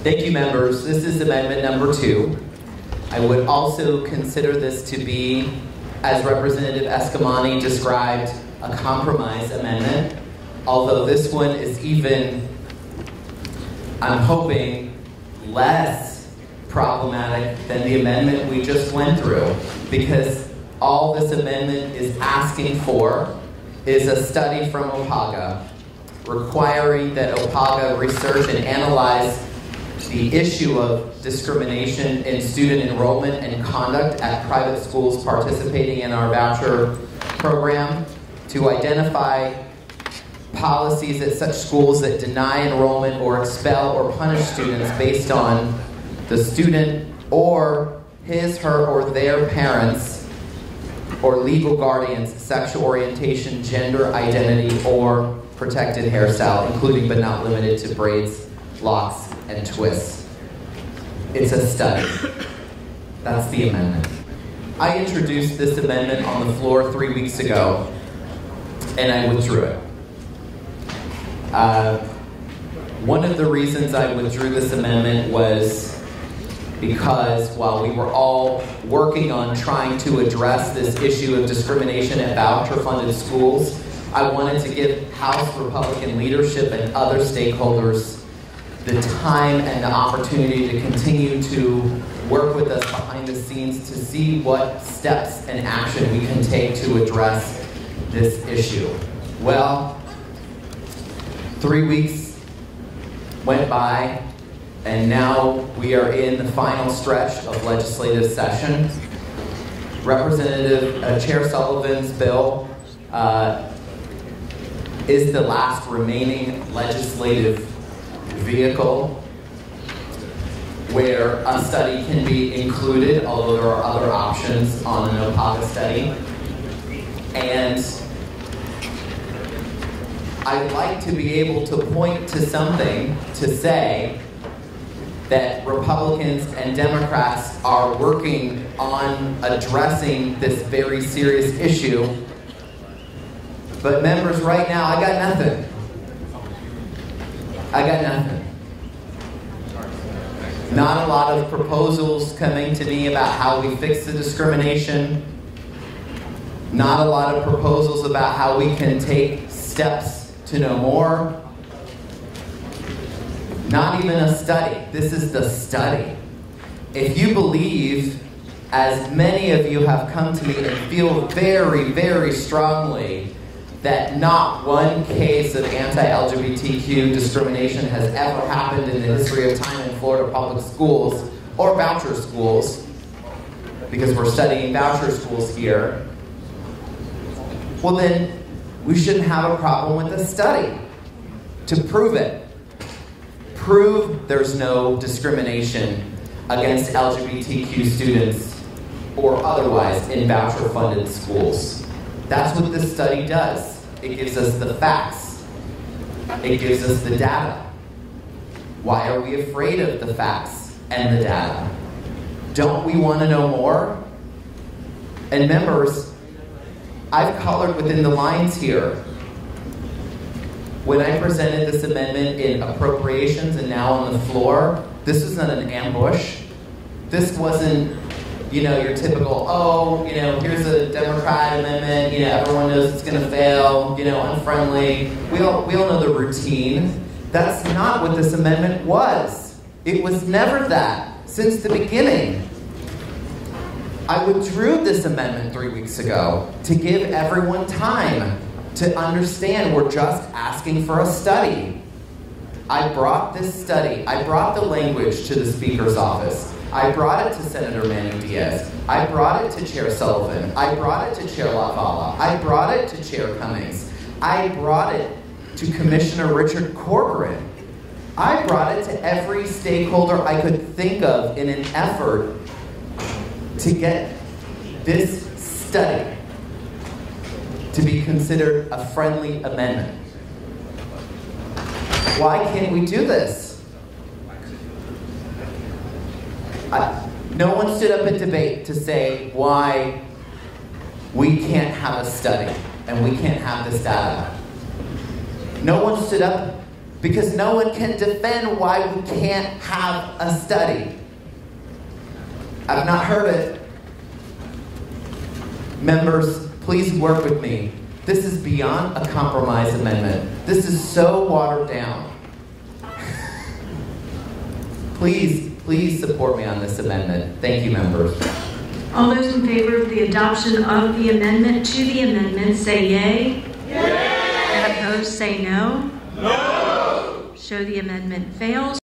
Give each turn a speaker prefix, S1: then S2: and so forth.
S1: Thank you, members. This is amendment number 2. I would also consider this to be, as Representative Escamani described, a compromise amendment, although this one is even, I'm hoping, less problematic than the amendment we just went through, because all this amendment is asking for is a study from OPAGA, requiring that OPAGA research and analyze the issue of discrimination in student enrollment and conduct at private schools participating in our voucher program, to identify policies at such schools that deny enrollment or expel or punish students based on the student or his, her, or their parents or legal guardians' sexual orientation, gender identity, or protected hairstyle, including but not limited to braids, locks, and twists. It's a study. That's the amendment. I introduced this amendment on the floor 3 weeks ago, and I withdrew it. One of the reasons I withdrew this amendment was because while we were all working on trying to address this issue of discrimination at voucher-funded schools, I wanted to give House Republican leadership and other stakeholders the time and the opportunity to continue to work with us behind the scenes to see what steps and action we can take to address this issue. Well, 3 weeks went by, and now we are in the final stretch of legislative session. Representative Chair Sullivan's bill is the last remaining legislative vehicle where a study can be included, although there are other options on an OPAGA study. And I'd like to be able to point to something to say that Republicans and Democrats are working on addressing this very serious issue. But members, right now, I got nothing. I got nothing. Not a lot of proposals coming to me about how we fix the discrimination. Not a lot of proposals about how we can take steps to know more. Not even a study. This is the study. If you believe, as many of you have come to me and feel very, very strongly, that not one case of anti-LGBTQ discrimination has ever happened in the history of time in Florida public schools or voucher schools, because we're studying voucher schools here, well then, we shouldn't have a problem with a study to prove it. Prove there's no discrimination against LGBTQ students or otherwise in voucher-funded schools. That's what this study does. It gives us the facts. It gives us the data. Why are we afraid of the facts and the data? Don't we want to know more? And members, I've colored within the lines here. When I presented this amendment in appropriations and now on the floor, this wasn't an ambush. This wasn't, your typical, here's a Democrat amendment, everyone knows it's gonna fail, unfriendly. We all know the routine. That's not what this amendment was. It was never that, since the beginning. I withdrew this amendment 3 weeks ago to give everyone time to understand we're just asking for a study. I brought this study, I brought the language to the Speaker's office. I brought it to Senator Manning Diaz. I brought it to Chair Sullivan. I brought it to Chair LaValla. I brought it to Chair Cummings. I brought it to Commissioner Richard Corcoran. I brought it to every stakeholder I could think of in an effort to get this study to be considered a friendly amendment. Why can't we do this? No one stood up in debate to say why we can't have a study and we can't have this data. No one stood up because no one can defend why we can't have a study. I've not heard it. Members, please work with me. This is beyond a compromise amendment. This is so watered down. Please support me on this amendment. Thank you, members.
S2: All those in favor of the adoption of the amendment to the amendment, say yay.
S3: Yay!
S2: And opposed, say no.
S3: No!
S2: Show the amendment fails.